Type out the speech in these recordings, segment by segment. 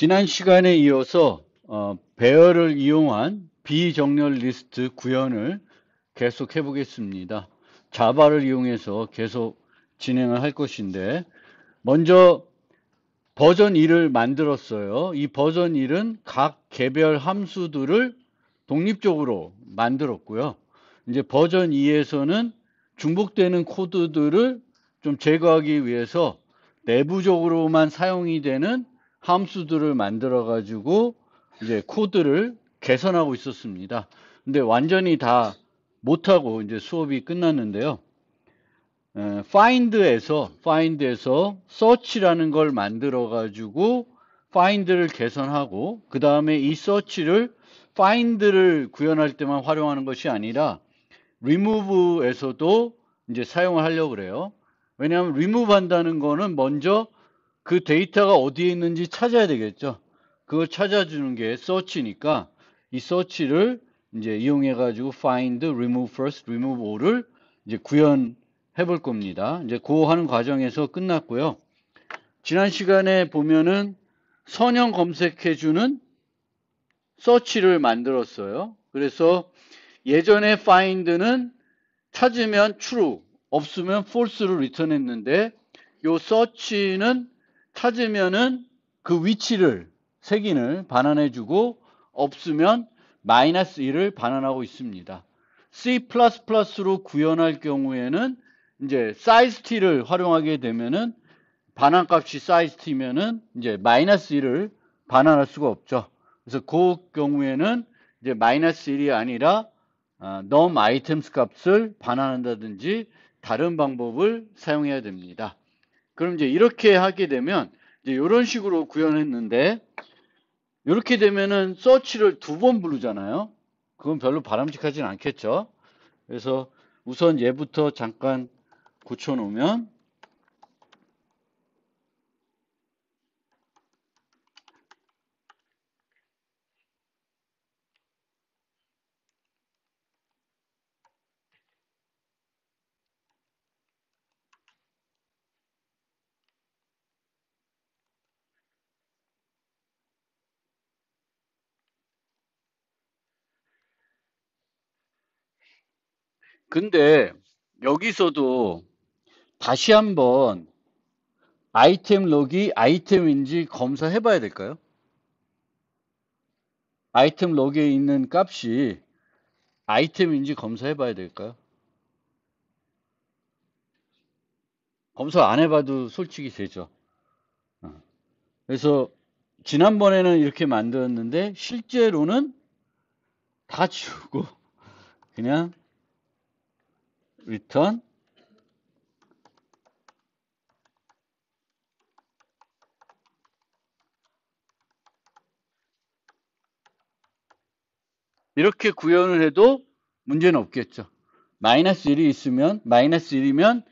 지난 시간에 이어서 배열을 이용한 비정렬 리스트 구현을 계속 해보겠습니다. 자바를 이용해서 계속 진행을 할 것인데, 먼저 버전 1을 만들었어요. 이 버전 1은 각 개별 함수들을 독립적으로 만들었고요. 이제 버전 2에서는 중복되는 코드들을 좀 제거하기 위해서 내부적으로만 사용이 되는 함수들을 만들어 가지고 이제 코드를 개선하고 있었습니다. 근데 완전히 다 못하고 이제 수업이 끝났는데요. find에서 search라는 걸 만들어 가지고 find를 개선하고, 그 다음에 이 search를 find를 구현할 때만 활용하는 것이 아니라 remove에서도 이제 사용을 하려고 그래요. 왜냐하면 remove 한다는 거는 먼저 그 데이터가 어디에 있는지 찾아야 되겠죠. 그걸 찾아주는 게 search니까 이 search를 이제 이용해 가지고 find, remove first, remove all을 이제 구현해 볼 겁니다. 이제 그 하는 과정에서 끝났고요. 지난 시간에 보면은 선형 검색해 주는 search를 만들었어요. 그래서 예전에 find는 찾으면 true, 없으면 false를 리턴했는데, 요 search는 찾으면은 그 위치를, 색인을 반환해주고, 없으면 -1을 반환하고 있습니다. C++로 구현할 경우에는 이제 sizeT를 활용하게 되면은 반환값이 sizeT면은 이제 -1을 반환할 수가 없죠. 그래서 그 경우에는 이제 -1이 아니라 num items 값을 반환한다든지 다른 방법을 사용해야 됩니다. 그럼 이제 이렇게 하게 되면 이제 이런 식으로 구현했는데, 이렇게 되면은 search를 두 번 부르잖아요. 그건 별로 바람직하진 않겠죠. 그래서 우선 얘부터 잠깐 고쳐 놓으면, 근데 여기서도 다시 한번 아이템 록이 아이템인지 검사해 봐야 될까요? 아이템 록에 있는 값이 아이템인지 검사해 봐야 될까요? 검사 안 해봐도 솔직히 되죠. 그래서 지난번에는 이렇게 만들었는데 실제로는 다 지우고 그냥 return 이렇게 구현을 해도 문제는 없겠죠. -1이 있으면, -1이면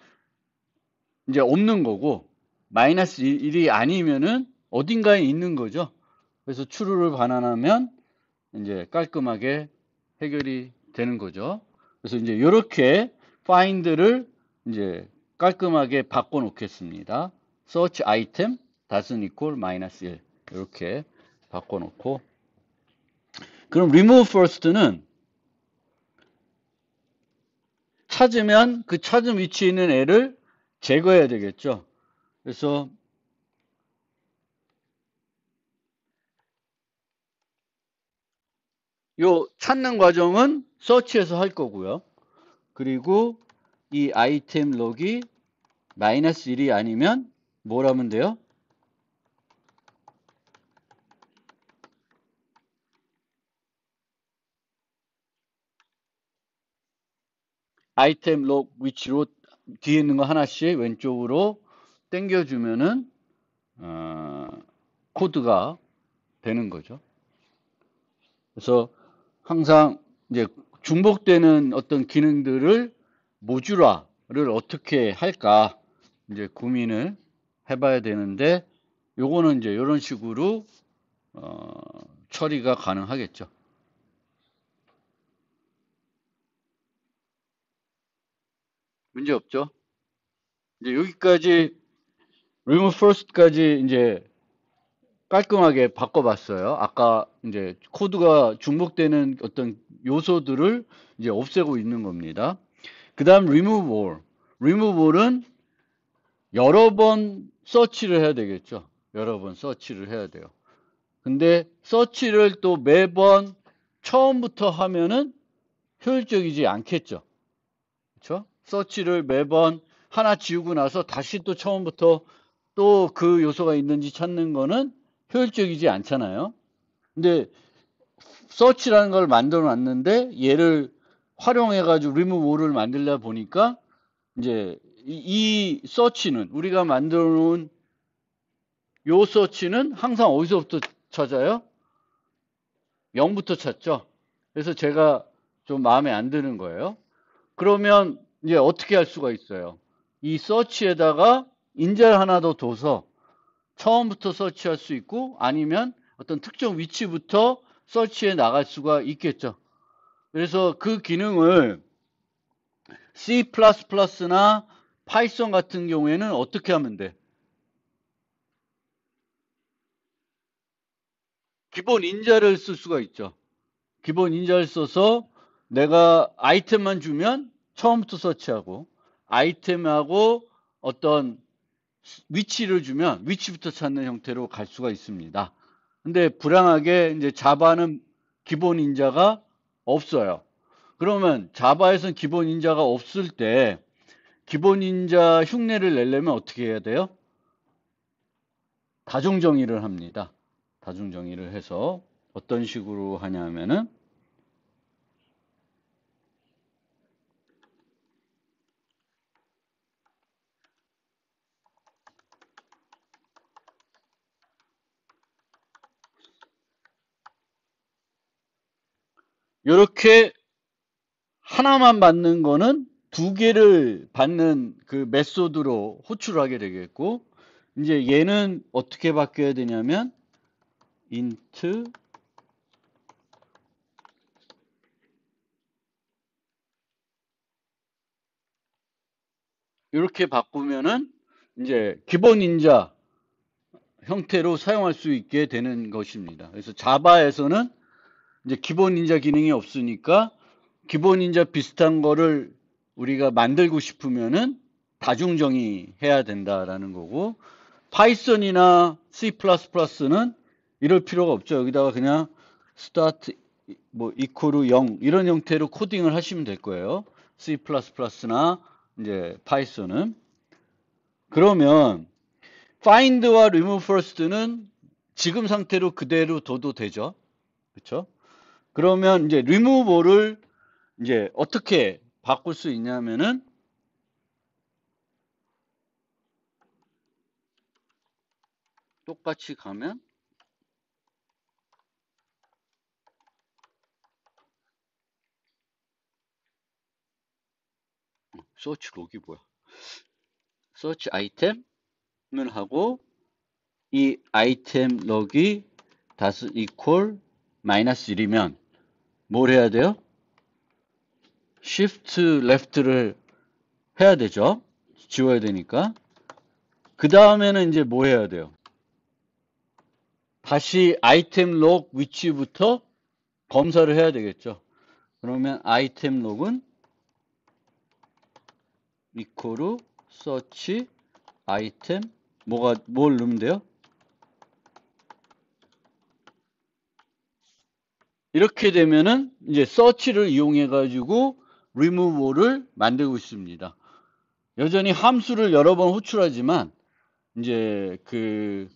이제 없는 거고, -1이 아니면은 어딘가에 있는 거죠. 그래서 true를 반환하면 이제 깔끔하게 해결이 되는 거죠. 그래서 이제 이렇게 find를 이제 깔끔하게 바꿔 놓겠습니다. search item doesn't equal -1 이렇게 바꿔 놓고, 그럼 remove first는 찾으면 그 찾은 위치에 있는 애를 제거해야 되겠죠. 그래서 요 찾는 과정은 search에서 할 거고요. 그리고 이 아이템 록이 -1이 아니면 뭘 하면 돼요? 아이템 록 위치로 뒤에 있는 거 하나씩 왼쪽으로 당겨주면은 코드가 되는 거죠. 그래서 항상 이제 중복되는 어떤 기능들을 모듈화를 어떻게 할까 이제 고민을 해봐야 되는데, 요거는 이제 이런 식으로 처리가 가능하겠죠. 문제 없죠? 이제 여기까지 remove first까지 이제 깔끔하게 바꿔봤어요. 아까 이제 코드가 중복되는 어떤 요소들을 이제 없애고 있는 겁니다. 그 다음 remove all. remove all은 여러 번 서치를 해야 되겠죠. 여러 번 서치를 해야 돼요. 근데 서치를 또 매번 처음부터 하면은 효율적이지 않겠죠. 그렇죠? 서치를 매번 하나 지우고 나서 다시 또 처음부터 또 그 요소가 있는지 찾는 거는 효율적이지 않잖아요. 근데 서치라는 걸 만들어 놨는데 얘를 활용해 가지고 remove all을 만들다 보니까 이제 이 서치는 우리가 만들어 놓은 요 서치는 항상 어디서부터 찾아요? 0부터 찾죠. 그래서 제가 좀 마음에 안 드는 거예요. 그러면 이제 어떻게 할 수가 있어요? 이 서치에다가 인자를 하나 더 둬서 처음부터 서치할 수 있고 아니면 어떤 특정 위치부터 서치해 나갈 수가 있겠죠. 그래서 그 기능을 C++나 파이썬 같은 경우에는 어떻게 하면 돼? 기본 인자를 쓸 수가 있죠. 기본 인자를 써서 내가 아이템만 주면 처음부터 서치하고 아이템하고 어떤 위치를 주면 위치부터 찾는 형태로 갈 수가 있습니다. 근데 불행하게 이제 자바는 기본 인자가 없어요. 그러면 자바에서는 기본 인자가 없을 때 기본 인자 흉내를 내려면 어떻게 해야 돼요? 다중정의를 합니다. 다중정의를 해서 어떤 식으로 하냐면은 이렇게 하나만 받는 거는 두 개를 받는 그 메소드로 호출을 하게 되겠고 이제 얘는 어떻게 바뀌어야 되냐면 int 이렇게 바꾸면은 이제 기본 인자 형태로 사용할 수 있게 되는 것입니다. 그래서 자바에서는 이제 기본 인자 기능이 없으니까 기본 인자 비슷한 거를 우리가 만들고 싶으면은 다중정의 해야 된다라는 거고 파이썬이나 C++는 이럴 필요가 없죠. 여기다가 그냥 start 뭐 equal 0 이런 형태로 코딩을 하시면 될 거예요. C++나 이제 파이썬은 그러면 find와 remove first는 지금 상태로 그대로 둬도 되죠. 그렇죠? 그러면 이제 remove를 이제 어떻게 바꿀 수 있냐면은 똑같이 가면 search 록이 뭐야? search 아이템을 하고 이 아이템 록이 다스 equal 마이너스 1이면 뭘 해야 돼요? shift left를 해야 되죠. 지워야 되니까. 그 다음에는 이제 뭐 해야 돼요? 다시 아이템 록 위치부터 검사를 해야 되겠죠. 그러면 아이템 록은 equal search 아이템 뭘 넣으면 돼요? 이렇게 되면은 이제 search를 이용해 가지고 remove를 만들고 있습니다. 여전히 함수를 여러 번 호출하지만 이제 그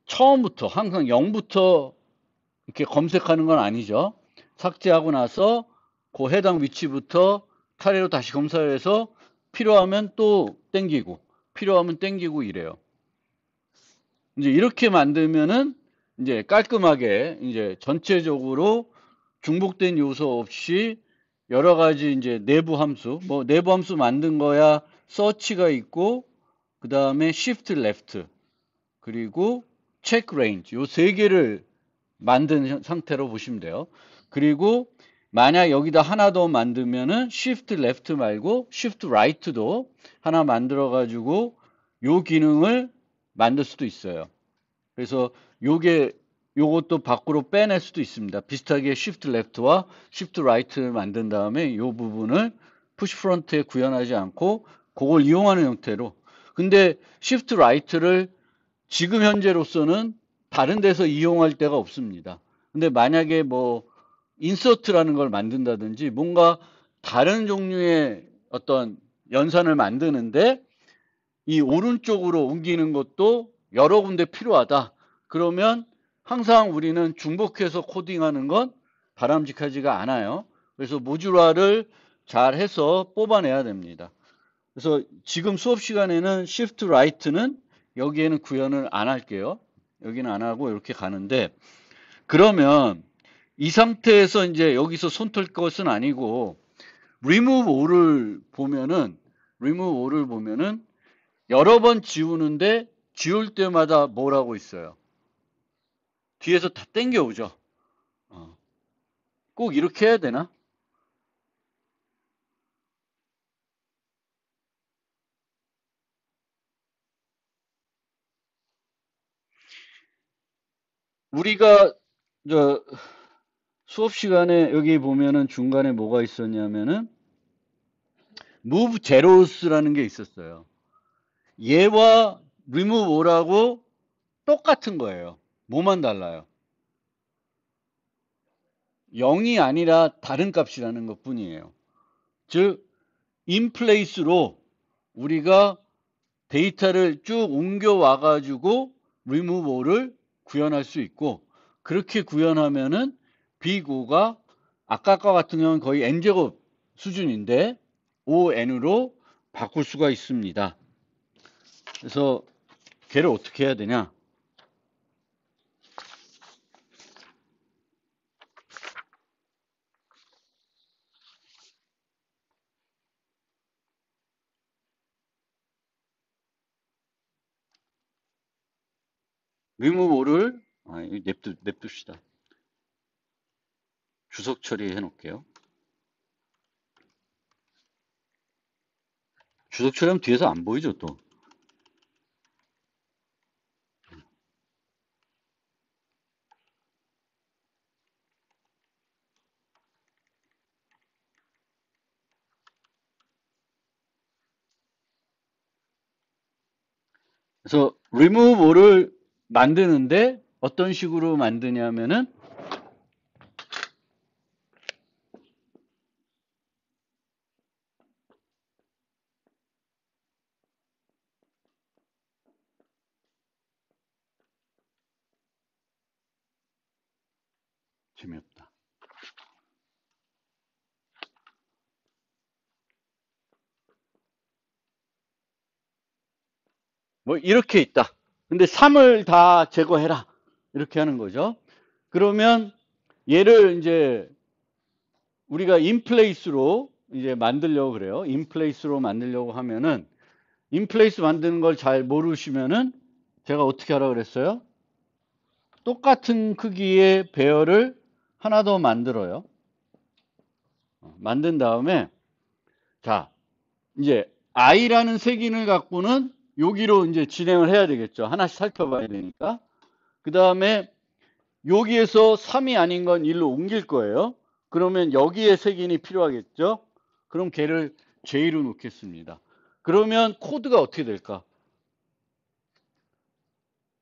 처음부터 항상 0부터 이렇게 검색하는 건 아니죠. 삭제하고 나서 그 해당 위치부터 차례로 다시 검사를 해서 필요하면 또 땡기고 필요하면 땡기고 이래요. 이제 이렇게 만들면은 이제 깔끔하게 이제 전체적으로 중복된 요소 없이 여러 가지 이제 내부 함수, 뭐 내부 함수 만든 거야 서치가 있고 그 다음에 shift left 그리고 check range 요 세 개를 만든 상태로 보시면 돼요. 그리고 만약 여기다 하나 더 만들면은 shift left 말고 shift right도 하나 만들어 가지고 요 기능을 만들 수도 있어요. 그래서 요것도 밖으로 빼낼 수도 있습니다. 비슷하게 Shift Left와 Shift Right를 만든 다음에 이 부분을 Push Front에 구현하지 않고 그걸 이용하는 형태로. 근데 Shift Right를 지금 현재로서는 다른 데서 이용할 데가 없습니다. 근데 만약에 뭐 인서트라는 걸 만든다든지 뭔가 다른 종류의 어떤 연산을 만드는데 이 오른쪽으로 옮기는 것도 여러 군데 필요하다. 그러면 항상 우리는 중복해서 코딩하는 건 바람직하지가 않아요. 그래서 모듈화를 잘 해서 뽑아내야 됩니다. 그래서 지금 수업 시간에는 Shift Right는 여기에는 구현을 안 할게요. 여기는 안 하고 이렇게 가는데, 그러면 이 상태에서 이제 여기서 손 털 것은 아니고 Remove All을 보면은 여러 번 지우는데 지울 때마다 뭘 하고 있어요? 뒤에서 다 땡겨오죠. 꼭 이렇게 해야 되나? 우리가 저 수업 시간에 여기 보면은 중간에 뭐가 있었냐면은 move zeros라는 게 있었어요. 얘와 remove all하고 똑같은 거예요. 뭐만 달라요? 0이 아니라 다른 값이라는 것 뿐이에요. 즉 in place로 우리가 데이터를 쭉 옮겨와 가지고 remove all을 구현할 수 있고, 그렇게 구현하면은 b고가 아까과 같은 경우는 거의 n제곱 수준인데 on으로 바꿀 수가 있습니다. 그래서 걔를 어떻게 해야 되냐? remove all을 냅둡시다. 주석 처리해 놓을게요. 주석 처리하면 뒤에서 안 보이죠, 또. 그래서 remove all을 만드는데 어떤 식으로 만드냐면은 재미없다. 뭐 이렇게 있다. 근데 3을 다 제거해라. 이렇게 하는 거죠. 그러면 얘를 이제 우리가 인플레이스로 이제 만들려고 그래요. 인플레이스로 만들려고 하면은 인플레이스 만드는 걸 잘 모르시면은 제가 어떻게 하라 그랬어요? 똑같은 크기의 배열을 하나 더 만들어요. 만든 다음에 자, 이제 i라는 색인을 갖고는 여기로 이제 진행을 해야 되겠죠. 하나씩 살펴봐야 되니까. 그 다음에 여기에서 3이 아닌 건 1로 옮길 거예요. 그러면 여기에 색인이 필요하겠죠. 그럼 걔를 J로 놓겠습니다. 그러면 코드가 어떻게 될까?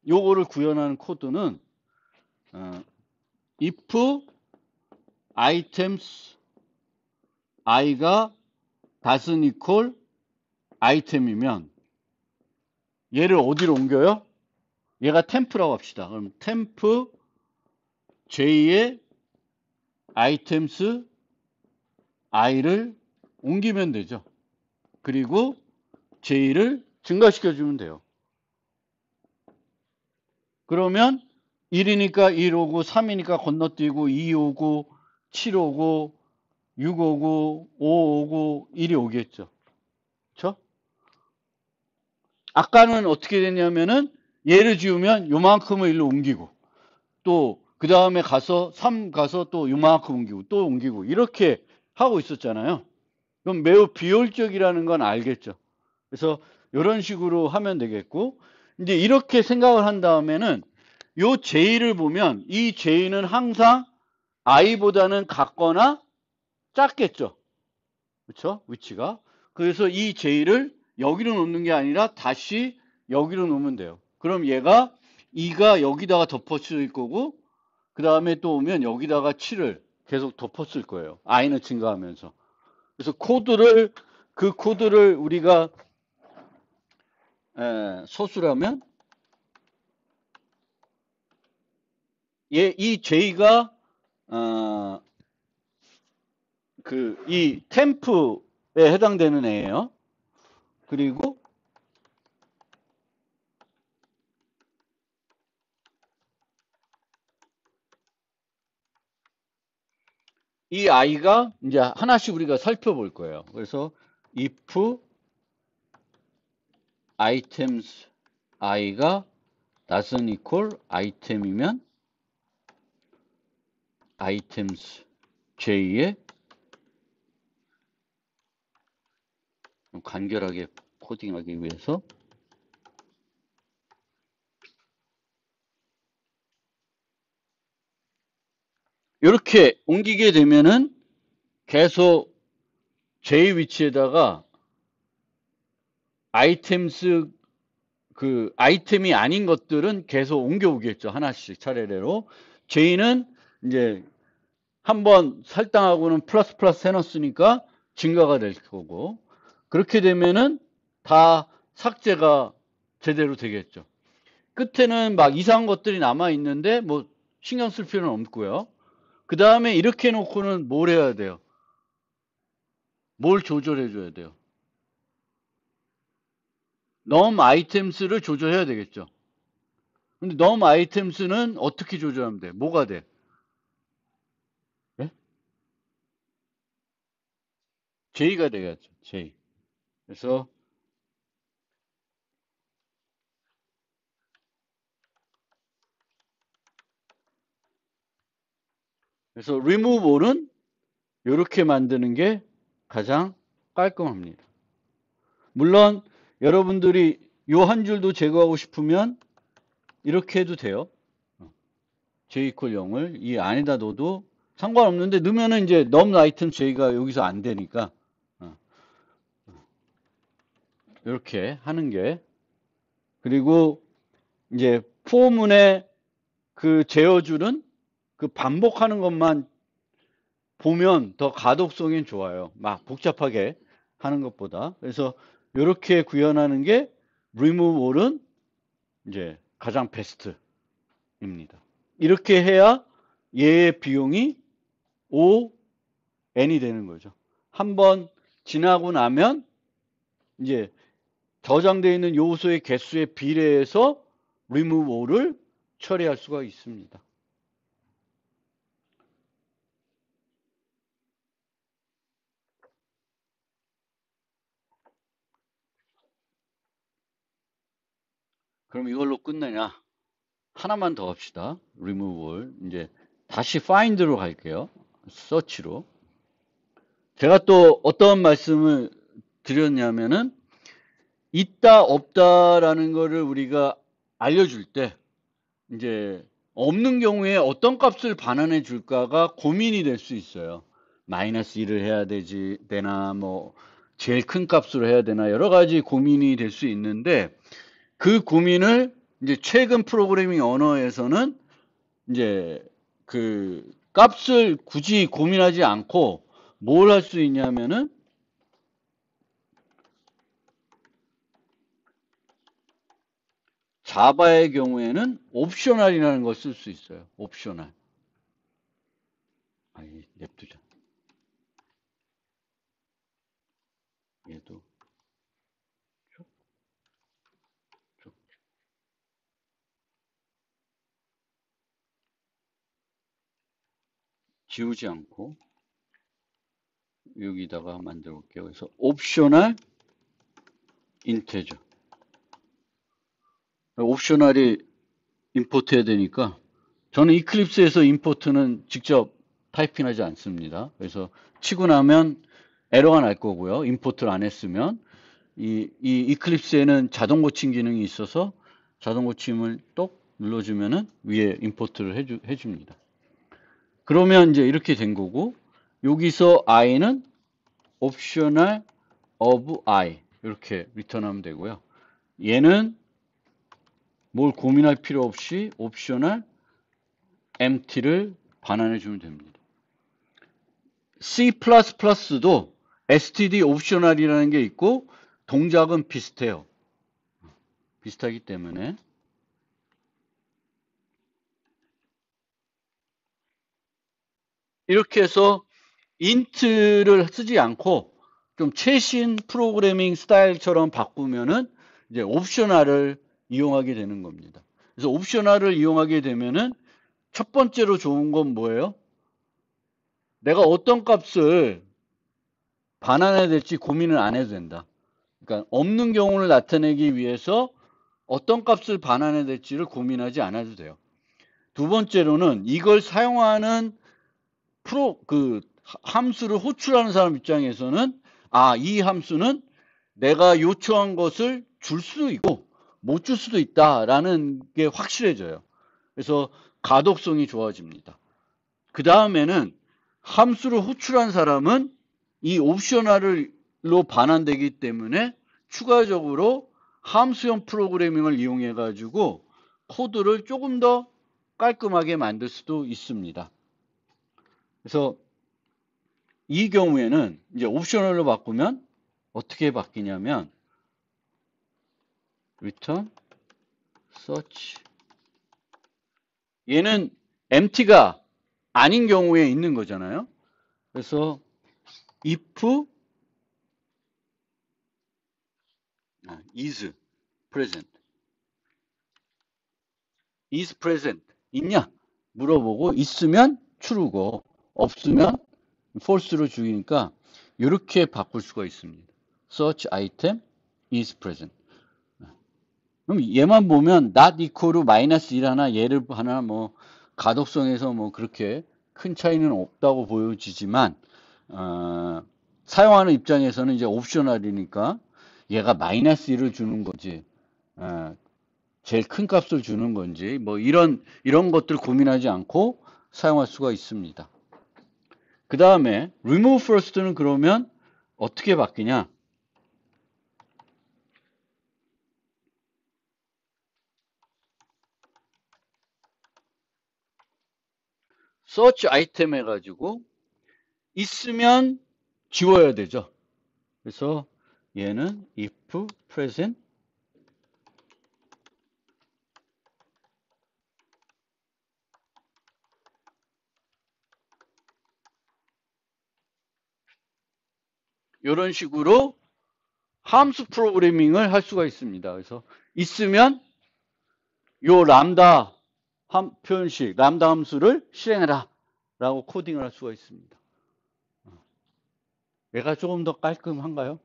요거를 구현하는 코드는 if items i가 doesn't equal item이면 얘를 어디로 옮겨요? 얘가 템프라고 합시다. 그럼 템프 J의 items i를 옮기면 되죠. 그리고 J를 증가시켜주면 돼요. 그러면 1이니까 1 오고 3이니까 건너뛰고 2 오고 7 오고 6 오고 5 오고 1이 오겠죠. 그렇죠? 아까는 어떻게 됐냐면은 얘를 지우면 요만큼을 1로 옮기고 또 그 다음에 가서 3 가서 또 요만큼 옮기고 또 옮기고 이렇게 하고 있었잖아요. 그럼 매우 비효율적이라는 건 알겠죠. 그래서 이런 식으로 하면 되겠고, 이제 이렇게 생각을 한 다음에는 요 J를 보면 이 J는 항상 I보다는 같거나 작겠죠. 그렇죠? 위치가. 그래서 이 J를 여기로 놓는 게 아니라 다시 여기로 놓으면 돼요. 그럼 얘가 2가 여기다가 덮어쓸 거고 그 다음에 또 오면 여기다가 7을 계속 덮어쓸 거예요. I는 증가하면서. 그래서 그 코드를 우리가 소수라면 이 J가 이 템프에 해당되는 애예요. 그리고 이 I가 이제 하나씩 우리가 살펴볼 거예요. 그래서 if items I가 doesn't equal item이면 items J에 간결하게 코딩하기 위해서 이렇게 옮기게 되면은 계속 J 위치에다가 아이템스 아이템이 아닌 것들은 계속 옮겨오겠죠. 하나씩 차례대로. J는 이제 한번 살당하고는 플러스 플러스 해놨으니까 증가가 될 거고 그렇게 되면은 다 삭제가 제대로 되겠죠. 끝에는 막 이상한 것들이 남아 있는데 뭐 신경 쓸 필요는 없고요. 그 다음에 이렇게 놓고는 뭘 해야 돼요? 뭘 조절해 줘야 돼요? num items를 조절해야 되겠죠. 근데 num items는 어떻게 조절하면 돼? 뭐가 돼? 네? J가 되겠죠. J. 그래서 remove all은 이렇게 만드는 게 가장 깔끔합니다. 물론 여러분들이 요 한 줄도 제거하고 싶으면 이렇게 해도 돼요. J equal 0을 이 안에다 넣어도 상관없는데 넣으면은 이제 num item J가 여기서 안 되니까 이렇게 하는 게 그리고 이제 포문의 그 제어줄은 그 반복하는 것만 보면 더 가독성이 좋아요. 막 복잡하게 하는 것보다. 그래서 이렇게 구현하는 게 remove all은 이제 가장 베스트입니다. 이렇게 해야 얘의 비용이 On이 되는 거죠. 한번 지나고 나면 이제 저장되어 있는 요소의 개수에 비례해서 remove all을 처리할 수가 있습니다. 그럼 이걸로 끝내냐? 하나만 더 합시다. removal. 이제 다시 find로 갈게요. search로. 제가 또 어떤 말씀을 드렸냐면은 있다 없다라는 거를 우리가 알려줄 때 이제 없는 경우에 어떤 값을 반환해 줄까가 고민이 될 수 있어요. 마이너스 1을 해야 되나 뭐 제일 큰 값으로 해야 되나 여러 가지 고민이 될 수 있는데 그 고민을 이제 최근 프로그래밍 언어에서는 이제 그 값을 굳이 고민하지 않고 뭘 할 수 있냐면은 자바의 경우에는 옵셔널이라는 걸 쓸 수 있어요. 옵셔널. 아니, 냅두자. 얘도 쭉, 쭉. 지우지 않고 여기다가 만들어 볼게요. 그래서 옵셔널 인테저. 옵셔널이 임포트 해야 되니까 저는 이클립스에서 임포트는 직접 타이핑하지 않습니다. 그래서 치고 나면 에러가 날 거고요. 임포트를 안 했으면 이 이클립스에는 자동 고침 기능이 있어서 자동 고침을 똑 눌러주면은 위에 임포트를 해줍니다. 그러면 이제 이렇게 된 거고, 여기서 i는 optional of I 이렇게 리턴하면 되고요. 얘는 뭘 고민할 필요 없이 optional empty를 반환해 주면 됩니다. C++도 std optional이라는 게 있고 동작은 비슷해요. 비슷하기 때문에 이렇게 해서 int를 쓰지 않고 좀 최신 프로그래밍 스타일처럼 바꾸면은 이제 옵셔널을 이용하게 되는 겁니다. 그래서 옵셔널을 이용하게 되면은 첫 번째로 좋은 건 뭐예요? 내가 어떤 값을 반환해야 될지 고민을 안 해도 된다. 그러니까 없는 경우를 나타내기 위해서 어떤 값을 반환해야 될지를 고민하지 않아도 돼요. 두 번째로는 이걸 사용하는 함수를 호출하는 사람 입장에서는 이 함수는 내가 요청한 것을 줄 수도 있고 못 줄 수도 있다라는 게 확실해져요. 그래서 가독성이 좋아집니다. 그 다음에는 함수를 호출한 사람은 이 옵셔널로 반환되기 때문에 추가적으로 함수형 프로그래밍을 이용해 가지고 코드를 조금 더 깔끔하게 만들 수도 있습니다. 그래서 이 경우에는 이제 옵셔널로 바꾸면 어떻게 바뀌냐면 return search 얘는 empty가 아닌 경우에 있는 거잖아요. 그래서 if is present is present 있냐 물어보고 있으면 true고 없으면 false로 죽이니까 이렇게 바꿀 수가 있습니다. search item is present. 그럼 얘만 보면 not equal 마이너스 1 하나 얘를 하나 뭐 가독성에서 뭐 그렇게 큰 차이는 없다고 보여지지만 사용하는 입장에서는 이제 옵셔널이니까 얘가 마이너스 1을 주는 거지 제일 큰 값을 주는 건지 뭐 이런 것들 고민하지 않고 사용할 수가 있습니다. 그 다음에 remove first는 그러면 어떻게 바뀌냐? search item 해가지고 있으면 지워야 되죠. 그래서 얘는 if present 이런 식으로 함수 프로그래밍을 할 수가 있습니다. 그래서 있으면 요 람다 표현식 람다 함수를 실행해라 라고 코딩을 할 수가 있습니다. 얘가 조금 더 깔끔한가요?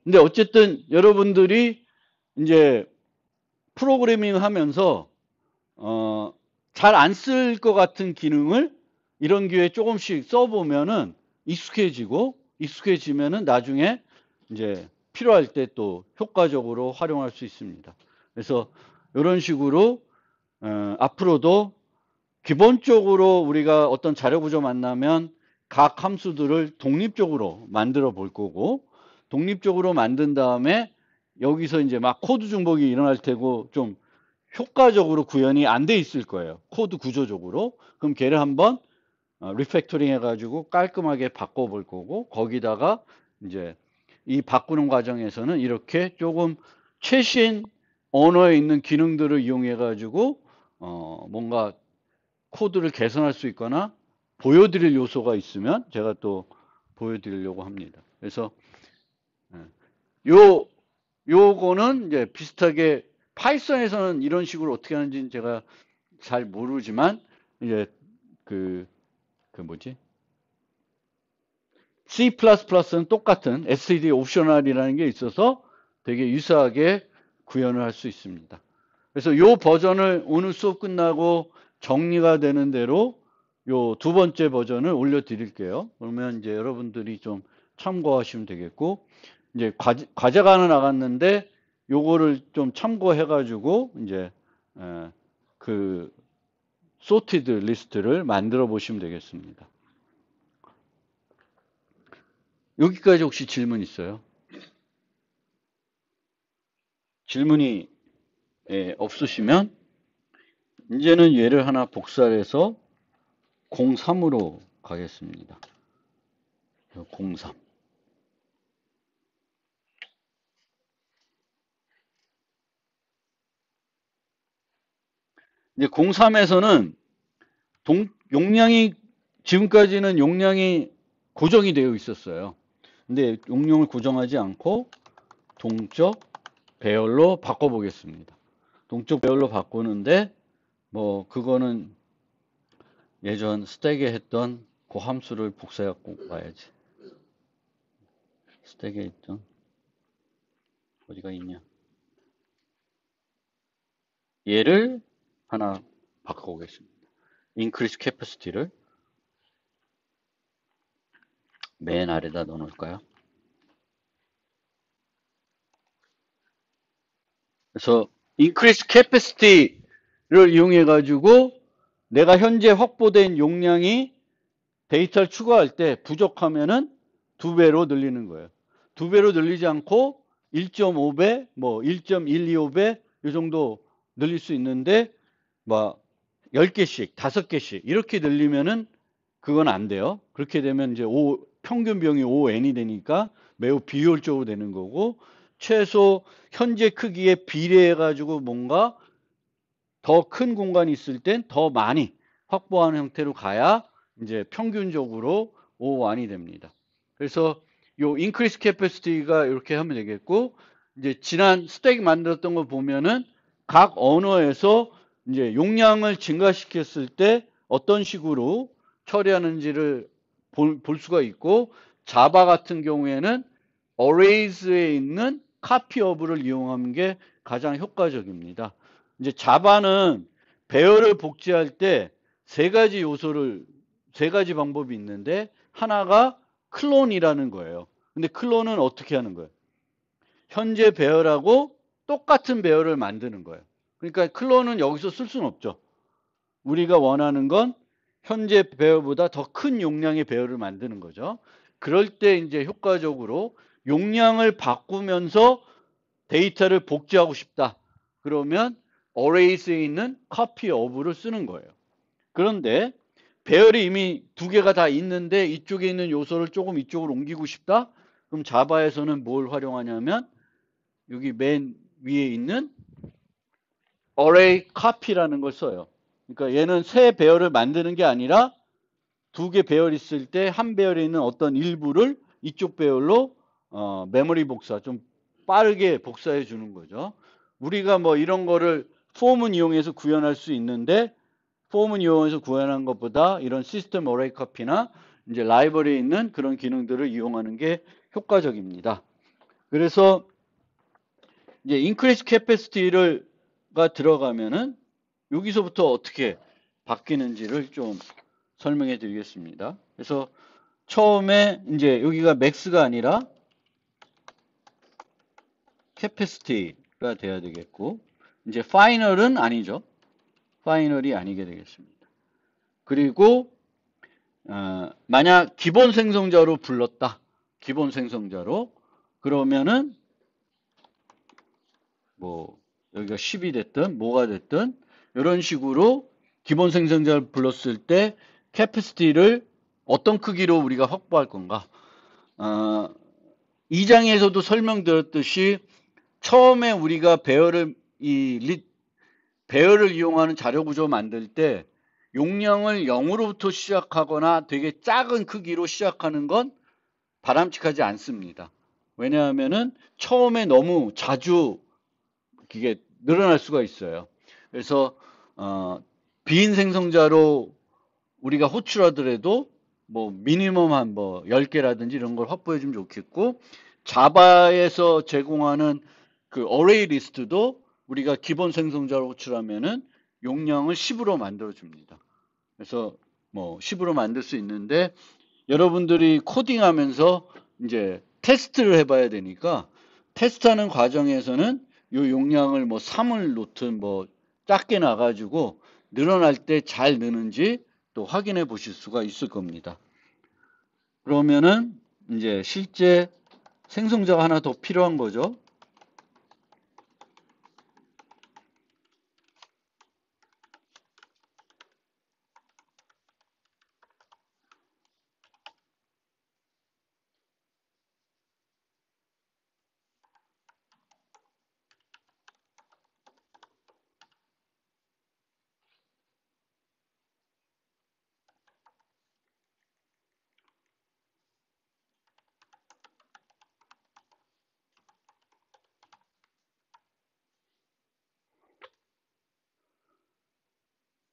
근데 어쨌든 여러분들이 이제 프로그래밍을 하면서 잘 안 쓸 것 같은 기능을 이런 기회에 조금씩 써보면은 익숙해지면은 나중에 이제 필요할 때 또 효과적으로 활용할 수 있습니다. 그래서 이런 식으로 앞으로도 기본적으로 우리가 어떤 자료 구조 만나면 각 함수들을 독립적으로 만들어 볼 거고 독립적으로 만든 다음에 여기서 이제 막 코드 중복이 일어날 테고 좀 효과적으로 구현이 안 돼 있을 거예요. 코드 구조적으로. 그럼 걔를 한번 리팩토링 해가지고 깔끔하게 바꿔볼 거고 거기다가 이제 이 바꾸는 과정에서는 이렇게 조금 최신 언어에 있는 기능들을 이용해가지고 뭔가 코드를 개선할 수 있거나 보여드릴 요소가 있으면 제가 또 보여드리려고 합니다. 그래서 요거는 이제 비슷하게 파이썬에서는 이런 식으로 어떻게 하는지는 제가 잘 모르지만 이제 그 뭐지? C++는 똑같은 std 옵셔널이라는 게 있어서 되게 유사하게 구현을 할 수 있습니다. 그래서 요 버전을 오늘 수업 끝나고 정리가 되는 대로 요 두 번째 버전을 올려드릴게요. 그러면 이제 여러분들이 좀 참고하시면 되겠고, 이제 과제가 하나 나갔는데 요거를 좀 참고해가지고 이제 그 sorted 리스트를 만들어 보시면 되겠습니다. 여기까지 혹시 질문 있어요? 질문이 없으시면 이제는 얘를 하나 복사해서 03으로 가겠습니다. 03. 이제 03에서는 용량이 지금까지는 용량이 고정이 되어 있었어요. 근데 용량을 고정하지 않고 동적 배열로 바꿔보겠습니다. 동적 배열로 바꾸는데 뭐 그거는 예전 스택에 했던 그 함수를 복사해갖고 와야지. 스택에 있던 어디가 있냐? 얘를 하나 바꿔보겠습니다. increase capacity를 맨 아래다 넣어놓을까요? 그래서 increase capacity를 이용해 가지고 내가 현재 확보된 용량이 데이터를 추가할 때 부족하면은 2배로 늘리는 거예요. 2배로 늘리지 않고 1.5배, 뭐 1.125배 이 정도 늘릴 수 있는데 뭐 10개씩, 5개씩 이렇게 늘리면은 그건 안 돼요. 그렇게 되면 이제 평균 비용이 5n이 되니까 매우 비효율적으로 되는 거고 최소 현재 크기에 비례해 가지고 뭔가 더 큰 공간이 있을 땐 더 많이 확보하는 형태로 가야 이제 평균적으로 5완이 됩니다. 그래서 요 increase capacity가 이렇게 하면 되겠고 이제 지난 스택 만들었던 거 보면은 각 언어에서 이제 용량을 증가시켰을 때 어떤 식으로 처리하는지를 볼 수가 있고 자바 같은 경우에는 arrays에 있는 copy of를 이용하는 게 가장 효과적입니다. 이제 자바는 배열을 복제할 때 세 가지 방법이 있는데 하나가 클론이라는 거예요. 근데 클론은 어떻게 하는 거예요? 현재 배열하고 똑같은 배열을 만드는 거예요. 그러니까 클론은 여기서 쓸 수는 없죠. 우리가 원하는 건 현재 배열보다 더 큰 용량의 배열을 만드는 거죠. 그럴 때 이제 효과적으로 용량을 바꾸면서 데이터를 복제하고 싶다. 그러면 arrays에 있는 copy of를 쓰는 거예요. 그런데 배열이 이미 2개가 다 있는데 이쪽에 있는 요소를 조금 이쪽으로 옮기고 싶다? 그럼 자바에서는 뭘 활용하냐면 여기 맨 위에 있는 array copy라는 걸 써요. 그러니까 얘는 새 배열을 만드는 게 아니라 2개 배열 있을 때 한 배열에 있는 어떤 일부를 이쪽 배열로 메모리 복사, 좀 빠르게 복사해 주는 거죠. 우리가 뭐 이런 거를 폼은 이용해서 구현할 수 있는데 폼은 이용해서 구현한 것보다 이런 시스템 어레이 커피나 이제 라이브러리에 있는 그런 기능들을 이용하는 게 효과적입니다. 그래서 이제 increase capacity가 들어가면은 여기서부터 어떻게 바뀌는지를 좀 설명해 드리겠습니다. 그래서 처음에 이제 여기가 max가 아니라 capacity가 돼야 되겠고 이제 final은 아니죠. 파이널이 아니게 되겠습니다. 그리고 만약 기본 생성자로 불렀다. 기본 생성자로 그러면은 뭐 여기가 10이 됐든 뭐가 됐든 이런 식으로 기본 생성자를 불렀을 때 캐패시티를 어떤 크기로 우리가 확보할 건가. 2장에서도 설명드렸듯이 처음에 우리가 배열을 이용하는 자료 구조 만들 때 용량을 0으로부터 시작하거나 되게 작은 크기로 시작하는 건 바람직하지 않습니다. 왜냐하면은 처음에 너무 자주 이게 늘어날 수가 있어요. 그래서 비인 생성자로 우리가 호출하더라도 뭐 미니멈 한 뭐 10개라든지 이런 걸 확보해 주면 좋겠고 자바에서 제공하는 그 어레이 리스트도 우리가 기본 생성자로 호출하면은 용량을 10으로 만들어 줍니다. 그래서 뭐 10으로 만들 수 있는데 여러분들이 코딩하면서 이제 테스트를 해봐야 되니까 테스트하는 과정에서는 이 용량을 뭐 3을 놓든 뭐 작게 나가지고 늘어날 때 잘 느는지 또 확인해 보실 수가 있을 겁니다. 그러면은 이제 실제 생성자가 하나 더 필요한 거죠.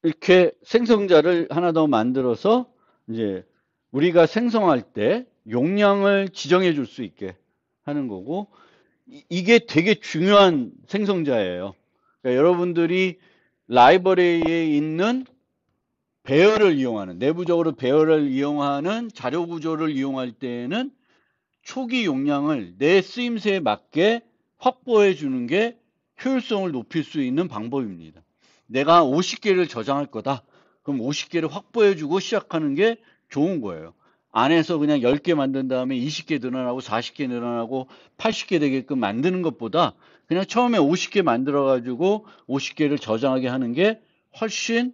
이렇게 생성자를 하나 더 만들어서 이제 우리가 생성할 때 용량을 지정해 줄 수 있게 하는 거고, 이게 되게 중요한 생성자예요. 그러니까 여러분들이 라이브러리에 있는 배열을 이용하는, 내부적으로 배열을 이용하는 자료 구조를 이용할 때에는 초기 용량을 내 쓰임새에 맞게 확보해 주는 게 효율성을 높일 수 있는 방법입니다. 내가 50개를 저장할 거다. 그럼 50개를 확보해 주고 시작하는 게 좋은 거예요. 안에서 그냥 10개 만든 다음에 20개 늘어나고 40개 늘어나고 80개 되게끔 만드는 것보다 그냥 처음에 50개 만들어 가지고 50개를 저장하게 하는 게 훨씬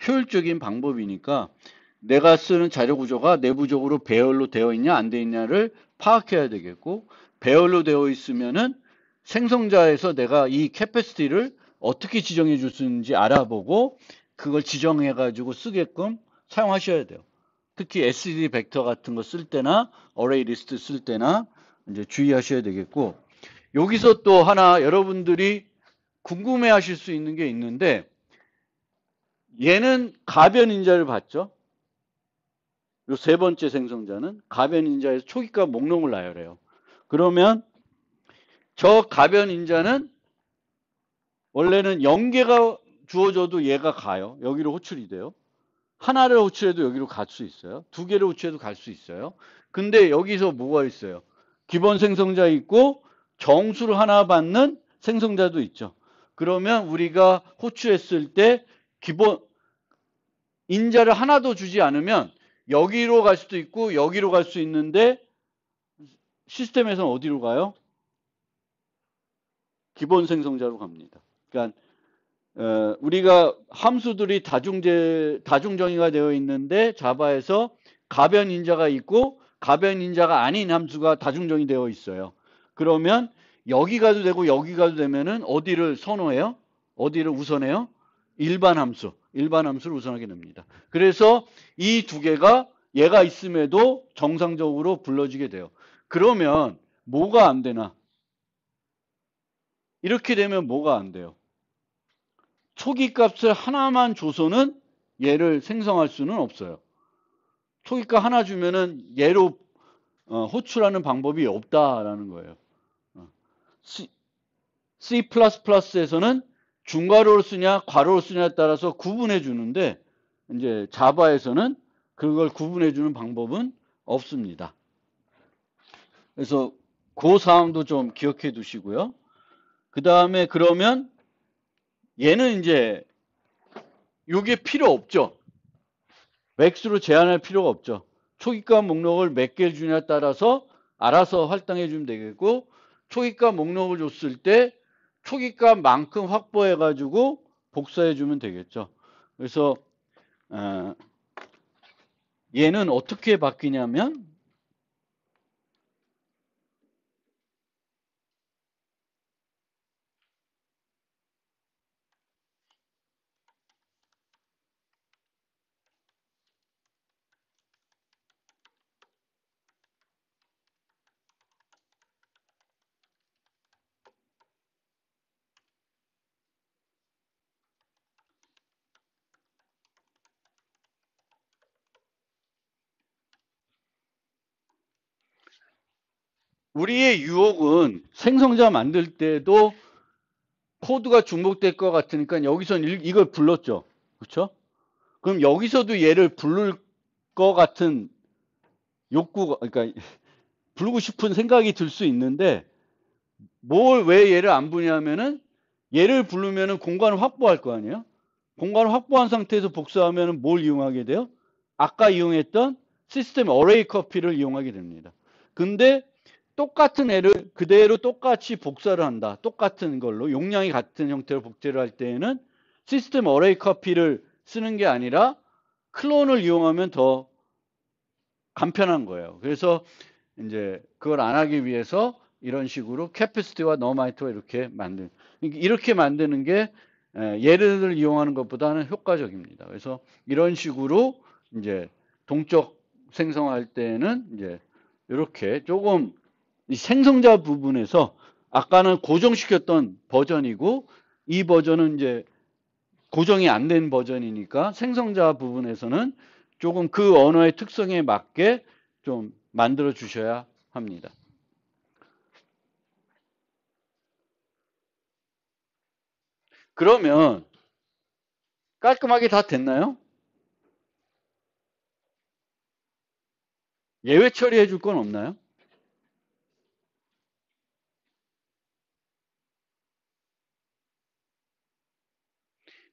효율적인 방법이니까 내가 쓰는 자료 구조가 내부적으로 배열로 되어 있냐 안 되어 있냐를 파악해야 되겠고, 배열로 되어 있으면은 생성자에서 내가 이 캐패시티를 어떻게 지정해 줄 수 있는지 알아보고 그걸 지정해 가지고 쓰게끔 사용하셔야 돼요. 특히 SSD 벡터 같은 거 쓸 때나 어레이 리스트 쓸 때나 이제 주의하셔야 되겠고, 여기서 또 하나 여러분들이 궁금해 하실 수 있는 게 있는데, 얘는 가변 인자를 받죠. 요 세 번째 생성자는 가변 인자에서 초기값 목록을 나열해요. 그러면 저 가변 인자는 원래는 0개가 주어져도 얘가 가요. 여기로 호출이 돼요. 하나를 호출해도 여기로 갈 수 있어요. 두 개를 호출해도 갈 수 있어요. 근데 여기서 뭐가 있어요? 기본 생성자 있고 정수를 하나 받는 생성자도 있죠. 그러면 우리가 호출했을 때 기본 인자를 하나도 주지 않으면 여기로 갈 수도 있고 여기로 갈 수 있는데 시스템에서는 어디로 가요? 기본 생성자로 갑니다. 그러니까 우리가 함수들이 다중정의가 되어 있는데 자바에서 가변 인자가 있고 가변 인자가 아닌 함수가 다중정의 되어 있어요. 그러면 여기 가도 되고 여기 가도 되면은 어디를 선호해요? 어디를 우선해요? 일반 함수를 우선하게 됩니다. 그래서 이 두 개가 얘가 있음에도 정상적으로 불러지게 돼요. 그러면 뭐가 안 되나? 이렇게 되면 뭐가 안 돼요? 초기 값을 하나만 줘서는 얘를 생성할 수는 없어요. 초기값 하나 주면은 얘로 호출하는 방법이 없다라는 거예요. C++에서는 중괄호를 쓰냐 괄호를 쓰냐에 따라서 구분해 주는데 이제 자바에서는 그걸 구분해 주는 방법은 없습니다. 그래서 그 사항도 좀 기억해 두시고요. 그 다음에 그러면 얘는 이제 이게 필요 없죠. 맥스로 제한할 필요가 없죠. 초기값 목록을 몇 개를 주냐에 따라서 알아서 할당해 주면 되겠고, 초기값 목록을 줬을 때 초기값만큼 확보해 가지고 복사해 주면 되겠죠. 그래서 얘는 어떻게 바뀌냐면 우리의 유혹은 생성자 만들 때도 코드가 중복될 것 같으니까 여기서는 이걸 불렀죠. 그렇죠? 그럼 여기서도 얘를 부를 것 같은 욕구가, 그러니까 부르고 싶은 생각이 들 수 있는데 왜 얘를 안 부냐면은 얘를 부르면은 공간을 확보할 거 아니에요? 공간을 확보한 상태에서 복사하면 뭘 이용하게 돼요? 아까 이용했던 시스템 어레이 커피를 이용하게 됩니다. 근데 똑같은 애를 그대로 똑같이 복사를 한다. 똑같은 걸로 용량이 같은 형태로 복제를 할 때에는 시스템 어레이 커피를 쓰는 게 아니라 클론을 이용하면 더 간편한 거예요. 그래서 이제 그걸 안 하기 위해서 이런 식으로 캐피시티와 너마이트와 이렇게 만드는 게 얘를 이용하는 것보다는 효과적입니다. 그래서 이런 식으로 이제 동적 생성할 때는 이제 이렇게 조금 이 생성자 부분에서 아까는 고정시켰던 버전이고 이 버전은 이제 고정이 안 된 버전이니까 생성자 부분에서는 조금 그 언어의 특성에 맞게 좀 만들어 주셔야 합니다. 그러면 깔끔하게 다 됐나요? 예외 처리해 줄 건 없나요?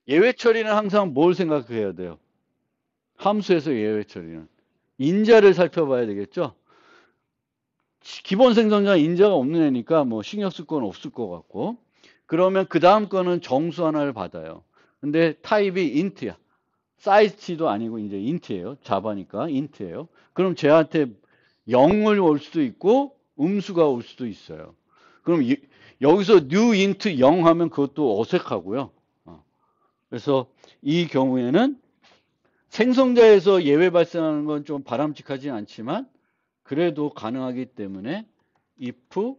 예외 처리는 항상 뭘 생각해야 돼요? 함수에서 예외 처리는 인자를 살펴봐야 되겠죠? 기본 생성자 인자가 없는 애니까 뭐 신경 쓸 건 없을 것 같고 그러면 그 다음 거는 정수 하나를 받아요. 근데 타입이 인트야. 사이즈도 아니고 이제 인트예요. 자바니까 인트예요. 그럼 쟤한테 0을 올 수도 있고 음수가 올 수도 있어요. 그럼 여기서 new int 0 하면 그것도 어색하고요. 그래서 이 경우에는 생성자에서 예외 발생하는 건 좀 바람직하진 않지만 그래도 가능하기 때문에 if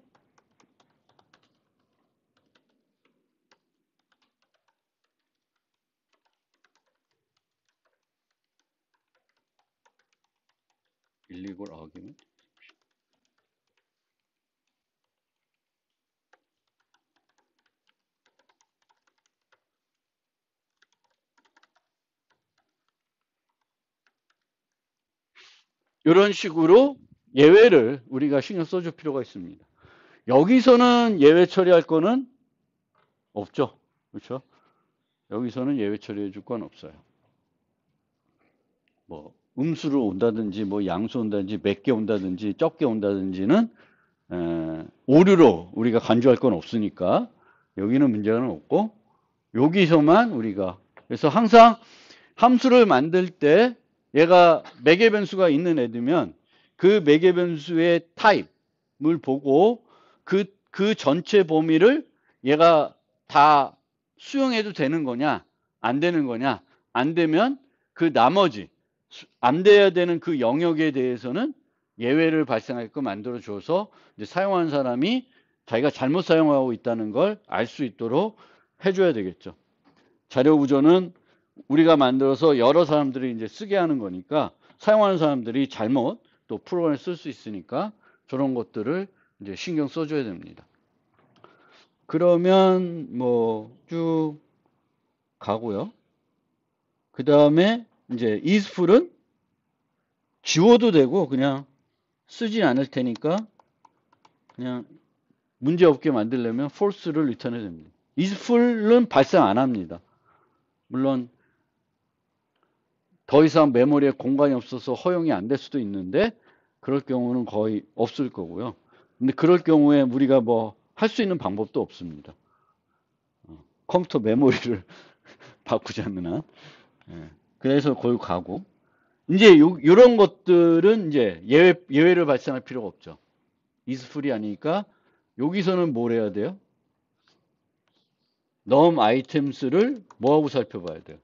1 argument 이런 식으로 예외를 우리가 신경 써줄 필요가 있습니다. 여기서는 예외 처리할 거는 없죠. 그렇죠? 여기서는 예외 처리해 줄 건 없어요. 뭐 음수로 온다든지 뭐 양수 온다든지 몇 개 온다든지 적게 온다든지는 오류로 우리가 간주할 건 없으니까 여기는 문제는 없고 여기서만 우리가 그래서 항상 함수를 만들 때 얘가 매개 변수가 있는 애들면 그 매개 변수의 타입을 보고 그 전체 범위를 얘가 다 수용해도 되는 거냐 안 되는 거냐 안 되면 그 나머지 안 돼야 되는 그 영역에 대해서는 예외를 발생하게끔 만들어 줘서 이제 사용하는 사람이 자기가 잘못 사용하고 있다는 걸 알 수 있도록 해줘야 되겠죠. 자료 구조는 우리가 만들어서 여러 사람들이 이제 쓰게 하는 거니까 사용하는 사람들이 잘못 또 프로그램을 쓸 수 있으니까 저런 것들을 이제 신경 써줘야 됩니다. 그러면 뭐 쭉 가고요. 그 다음에 이제 isFull은 지워도 되고 그냥 쓰지 않을 테니까 그냥 문제 없게 만들려면 false를 return 해야 됩니다. isFull은 발생 안 합니다. 물론 더 이상 메모리에 공간이 없어서 허용이 안 될 수도 있는데 그럴 경우는 거의 없을 거고요. 근데 그럴 경우에 우리가 뭐 할 수 있는 방법도 없습니다. 컴퓨터 메모리를 바꾸지 않는 한. 그래서 거기 가고 이제 요런 것들은 이제 예외를 발생할 필요가 없죠. isFull이 아니니까 여기서는 뭘 해야 돼요? num items를 뭐하고 살펴봐야 돼요?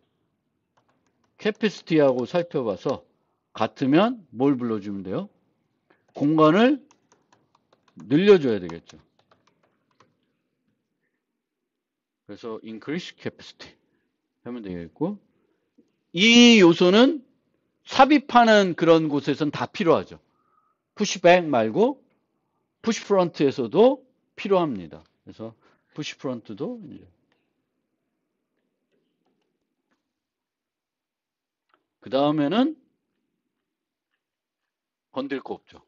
capacity하고 살펴봐서 같으면 뭘 불러주면 돼요? 공간을 늘려줘야 되겠죠. 그래서 increase capacity 하면 되겠고 이 요소는 삽입하는 그런 곳에서는 다 필요하죠. pushback 말고 push front에서도 필요합니다. 그래서 push front도 이제 그 다음에는 건들 거 없죠.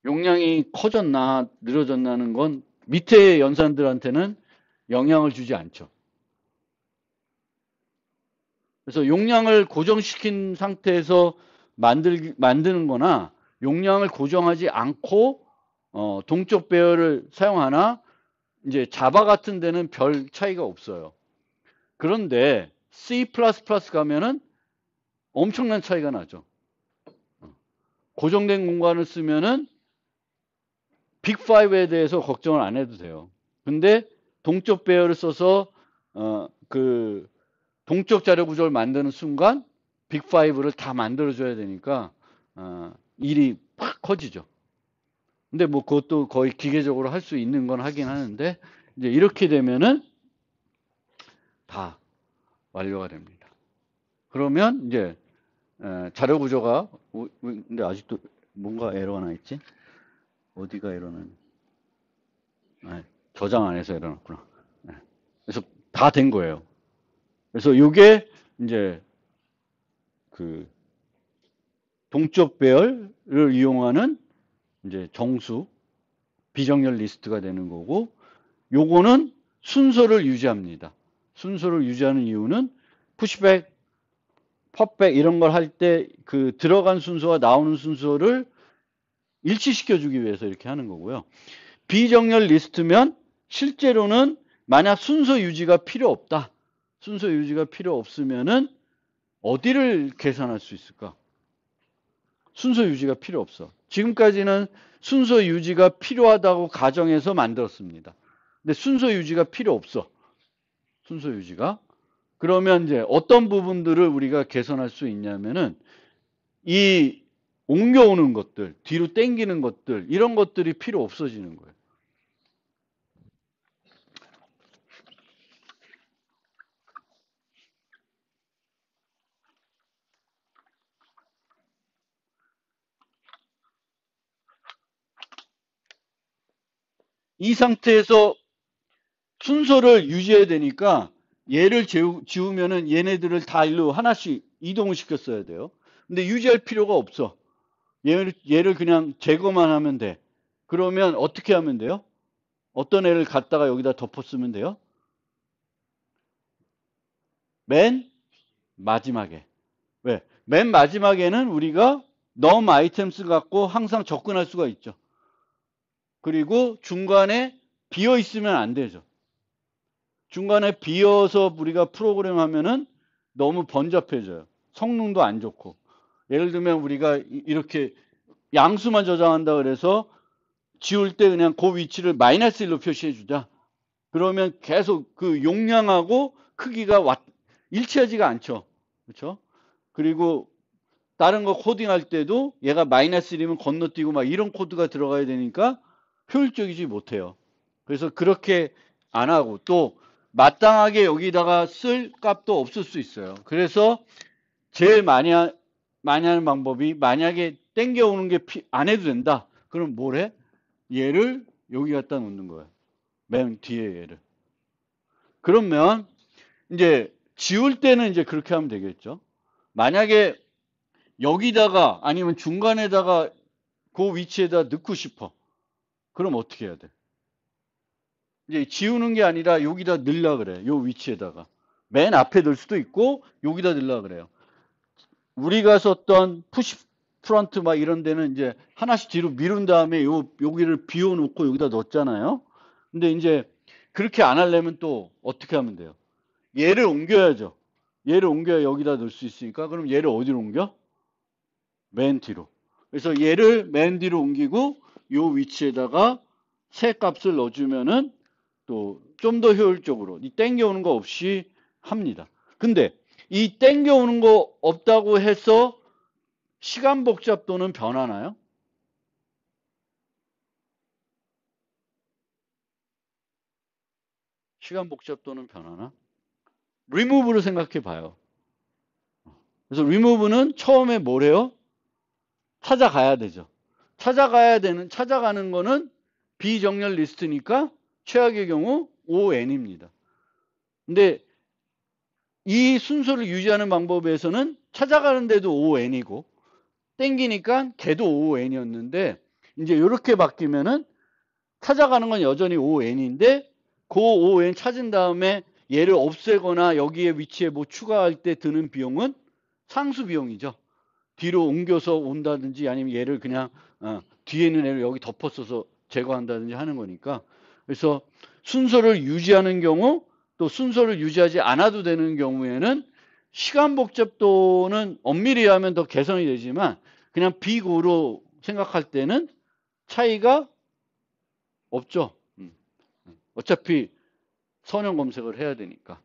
용량이 커졌나 늘어졌나는 건 밑에 연산들한테는 영향을 주지 않죠. 그래서 용량을 고정시킨 상태에서 만드는 거나 용량을 고정하지 않고 동적 배열을 사용하나 이제 자바 같은 데는 별 차이가 없어요. 그런데 C++ 가면은 엄청난 차이가 나죠. 고정된 공간을 쓰면은 빅5에 대해서 걱정을 안 해도 돼요. 근데 동적 배열을 써서 그 동적 자료 구조를 만드는 순간 빅5를 다 만들어줘야 되니까 일이 확 커지죠. 근데 뭐 그것도 거의 기계적으로 할 수 있는 건 하긴 하는데 이제 이렇게 되면은 다 완료가 됩니다. 그러면 이제 자료 구조가 근데 아직도 뭔가 에러가 나 있지? 어디가 에러는? 저장 안 해서 에러 났구나. 그래서 다 된 거예요. 그래서 이게 이제 그 동적 배열을 이용하는 이제 정수 비정렬 리스트가 되는 거고, 요거는 순서를 유지합니다. 순서를 유지하는 이유는 푸시백, 팝백 이런 걸 할 때 그 들어간 순서와 나오는 순서를 일치시켜 주기 위해서 이렇게 하는 거고요. 비정렬 리스트면 실제로는 만약 순서 유지가 필요 없다. 순서 유지가 필요 없으면은 어디를 계산할 수 있을까? 순서 유지가 필요 없어. 지금까지는 순서 유지가 필요하다고 가정해서 만들었습니다. 근데 순서 유지가 필요 없어. 순서 유지가. 그러면 이제 어떤 부분들을 우리가 개선할 수 있냐면은 이 옮겨오는 것들, 뒤로 당기는 것들, 이런 것들이 필요 없어지는 거예요. 이 상태에서 순서를 유지해야 되니까 얘를 지우면은 얘네들을 다 일로 하나씩 이동을 시켰어야 돼요. 근데 유지할 필요가 없어. 얘를 그냥 제거만 하면 돼. 그러면 어떻게 하면 돼요? 어떤 애를 갖다가 여기다 덮었으면 돼요? 맨 마지막에. 왜? 맨 마지막에는 우리가 num items 갖고 항상 접근할 수가 있죠. 그리고 중간에 비어 있으면 안 되죠. 중간에 비어서 우리가 프로그램 하면은 너무 번잡해져요. 성능도 안 좋고. 예를 들면 우리가 이렇게 양수만 저장한다 그래서 지울 때 그냥 그 위치를 -1로 표시해 주자. 그러면 계속 그 용량하고 크기가 일치하지가 않죠. 그렇죠? 그리고 다른 거 코딩할 때도 얘가 -1이면 건너뛰고 막 이런 코드가 들어가야 되니까 효율적이지 못해요. 그래서 그렇게 안 하고 또 마땅하게 여기다가 쓸 값도 없을 수 있어요. 그래서 제일 많이 하는 방법이 만약에 땡겨오는 게 안 해도 된다. 그럼 뭘 해? 얘를 여기 갖다 놓는 거예요. 맨 뒤에 얘를. 그러면 이제 지울 때는 이제 그렇게 하면 되겠죠. 만약에 여기다가 아니면 중간에다가 그 위치에다 넣고 싶어. 그럼 어떻게 해야 돼? 이제 지우는 게 아니라 여기다 넣으려 그래. 요 위치에다가. 맨 앞에 넣을 수도 있고 여기다 넣으려 그래요. 우리가 썼던 푸시 프런트 막 이런 데는 이제 하나씩 뒤로 미룬 다음에 여기를 비워놓고 여기다 넣었잖아요. 근데 이제 그렇게 안 하려면 또 어떻게 하면 돼요? 얘를 옮겨야죠. 얘를 옮겨야 여기다 넣을 수 있으니까 그럼 얘를 어디로 옮겨? 맨 뒤로. 그래서 얘를 맨 뒤로 옮기고 요 위치에다가 새 값을 넣어주면은 또 좀 더 효율적으로 이 땡겨오는 거 없이 합니다. 근데 이 땡겨오는 거 없다고 해서 시간 복잡도는 변하나요? 시간 복잡도는 변하나? remove를 생각해 봐요. 그래서 remove는 처음에 뭐래요? 찾아가야 되죠. 찾아가는 거는 비정렬 리스트니까 최악의 경우 ON입니다. 근데 이 순서를 유지하는 방법에서는 찾아가는데도 ON이고 땡기니까 걔도 ON이었는데 이제 이렇게 바뀌면은 찾아가는 건 여전히 ON인데 그 ON 찾은 다음에 얘를 없애거나 여기에 위치에 뭐 추가할 때 드는 비용은 상수 비용이죠. 뒤로 옮겨서 온다든지 아니면 얘를 그냥 뒤에 있는 애를 여기 덮어써서 제거한다든지 하는 거니까. 그래서 순서를 유지하는 경우 또 순서를 유지하지 않아도 되는 경우에는 시간 복잡도는 엄밀히 하면 더 개선이 되지만 그냥 비고로 생각할 때는 차이가 없죠. 어차피 선형 검색을 해야 되니까.